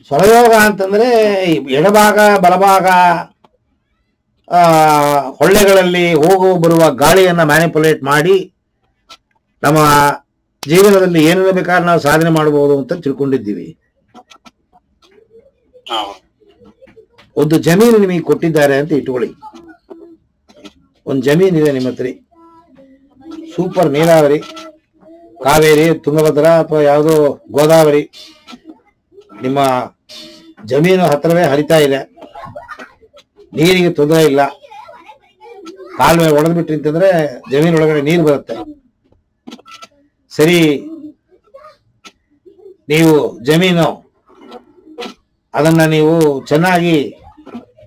ಸ್ವರಯೋಗ ಅಂತಂದ್ರೆ ಎಡಭಾಗ ಬಲಭಾಗ ಹೊಳ್ಳೆಗಳಲ್ಲಿ ಹೋಗುವ ಬರುವ ಗಾಳಿಯನ್ನ ಮ್ಯಾನಿಪುಲೇಟ್ ಮಾಡಿ ನಮ್ಮ ಜೀವನದಲ್ಲಿ ಏನೆಲ್ಲ ಬೇಕಾದ್ರೆ ನಾವು ಸಾಧನೆ ಮಾಡಬಹುದು ಅಂತ ತಿಳ್ಕೊಂಡಿದ್ದೀವಿ. ಒಂದು ಜಮೀನು ನಿಮಗೆ ಕೊಟ್ಟಿದ್ದಾರೆ ಅಂತ ಇಟ್ಕೊಳ್ಳಿ. ಒಂದು ಜಮೀನಿದೆ ನಿಮ್ಮ ಹತ್ರ, ಸೂಪರ್ ನೀರಾವರಿ, ಕಾವೇರಿ, ತುಂಗಭದ್ರಾ ಅಥವಾ ಯಾವುದೋ ಗೋದಾವರಿ ನಿಮ್ಮ ಜಮೀನು ಹತ್ರವೇ ಹರಿತಾ ಇದೆ, ನೀರಿಗೆ ತೊಂದರೆ ಇಲ್ಲ. ಕಾಲುವೆ ಒಡೆದು ಬಿಟ್ರಿ ಅಂತಂದ್ರೆ ಜಮೀನು ಒಳಗಡೆ ನೀರು ಬರುತ್ತೆ. ಸರಿ, ನೀವು ಜಮೀನು ಅದನ್ನ ನೀವು ಚೆನ್ನಾಗಿ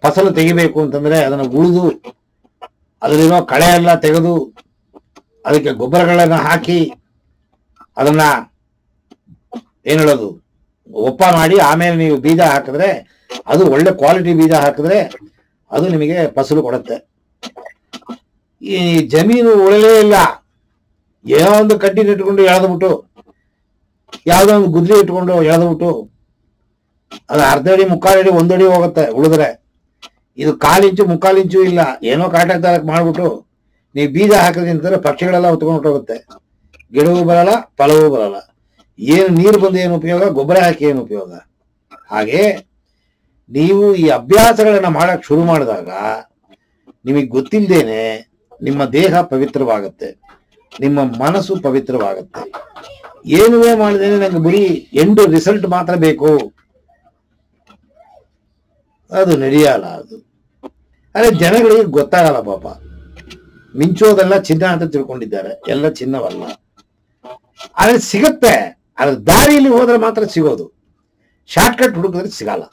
ಫಸಲು ತೆಗಿಬೇಕು ಅಂತಂದ್ರೆ ಅದನ್ನು ಉಳಿದು ಅದರಲ್ಲಿರೋ ಕಳೆ ಎಲ್ಲ ತೆಗೆದು ಅದಕ್ಕೆ ಗೊಬ್ಬರಗಳನ್ನ ಹಾಕಿ ಅದನ್ನ ಏನ್ ಹೇಳೋದು ಒಪ್ಪ ಮಾಡಿ ಆಮೇಲೆ ನೀವು ಬೀಜ ಹಾಕಿದ್ರೆ ಅದು ಒಳ್ಳೆ ಕ್ವಾಲಿಟಿ ಬೀಜ ಹಾಕಿದ್ರೆ ಅದು ನಿಮಗೆ ಫಸಲು ಕೊಡುತ್ತೆ. ಈ ಜಮೀನು ಉಳಲೇ ಇಲ್ಲ, ಏನೋ ಒಂದು ಕಡ್ಡಿ ಇಟ್ಕೊಂಡು ಎಳೆದ್ಬಿಟ್ಟು ಯಾವ್ದೋ ಒಂದು ಗುದ್ಲಿ ಇಟ್ಕೊಂಡು ಎಳೆದ್ಬಿಟ್ಟು ಅದು ಅರ್ಧ ಅಡಿ ಮುಕ್ಕಾಲು ಅಡಿ ಒಂದಡಿ ಹೋಗುತ್ತೆ ಉಳಿದ್ರೆ. ಇದು 1/4 ಇಂಚು 3/4 ಇಂಚು ಇಲ್ಲ, ಏನೋ ಕಾಟಾಕ್ ಮಾಡ್ಬಿಟ್ಟು ನೀವು ಬೀಜ ಹಾಕಿದ್ರೆ ಅಂತಂದ್ರೆ ಪಕ್ಷಿಗಳೆಲ್ಲ ಹೊತ್ಕೊಂಡು ಹೋಗುತ್ತೆ, ಗಿಡವೂ ಬರಲ್ಲ ಫಲವೂ ಬರಲ್ಲ. ಏನು ನೀರು ಬಂದು ಏನು ಉಪಯೋಗ, ಗೊಬ್ಬರ ಹಾಕಿ ಏನು ಉಪಯೋಗ. ಹಾಗೆ ನೀವು ಈ ಅಭ್ಯಾಸಗಳನ್ನ ಮಾಡಕ್ ಶುರು ಮಾಡಿದಾಗ ನಿಮಗೆ ಗೊತ್ತಿಲ್ಲದೇನೆ ನಿಮ್ಮ ದೇಹ ಪವಿತ್ರವಾಗುತ್ತೆ, ನಿಮ್ಮ ಮನಸ್ಸು ಪವಿತ್ರವಾಗುತ್ತೆ. ಏನುವೇ ಮಾಡಿದೇನೆ ನಂಗೆ ಬರೀ ಎಂಡು ರಿಸಲ್ಟ್ ಮಾತ್ರ ಬೇಕು, ಅದು ನಡೆಯಲ್ಲ. ಅದು ಅದೇ ಜನಗಳಿಗೆ ಗೊತ್ತಾಗಲ್ಲ ಪಾಪ. ಮಿಂಚೋದೆಲ್ಲ ಚಿನ್ನ ಅಂತ ತಿಳ್ಕೊಂಡಿದ್ದಾರೆ, ಎಲ್ಲ ಚಿನ್ನವಲ್ಲ. ಆದ್ರೆ ಸಿಗುತ್ತೆ, ಅದ್ರ ದಾರಿಯಲ್ಲಿ ಹೋದ್ರೆ ಮಾತ್ರ ಸಿಗೋದು, ಶಾರ್ಟ್ ಕಟ್ ಹುಡುಕಿದ್ರೆ ಸಿಗಲ್ಲ.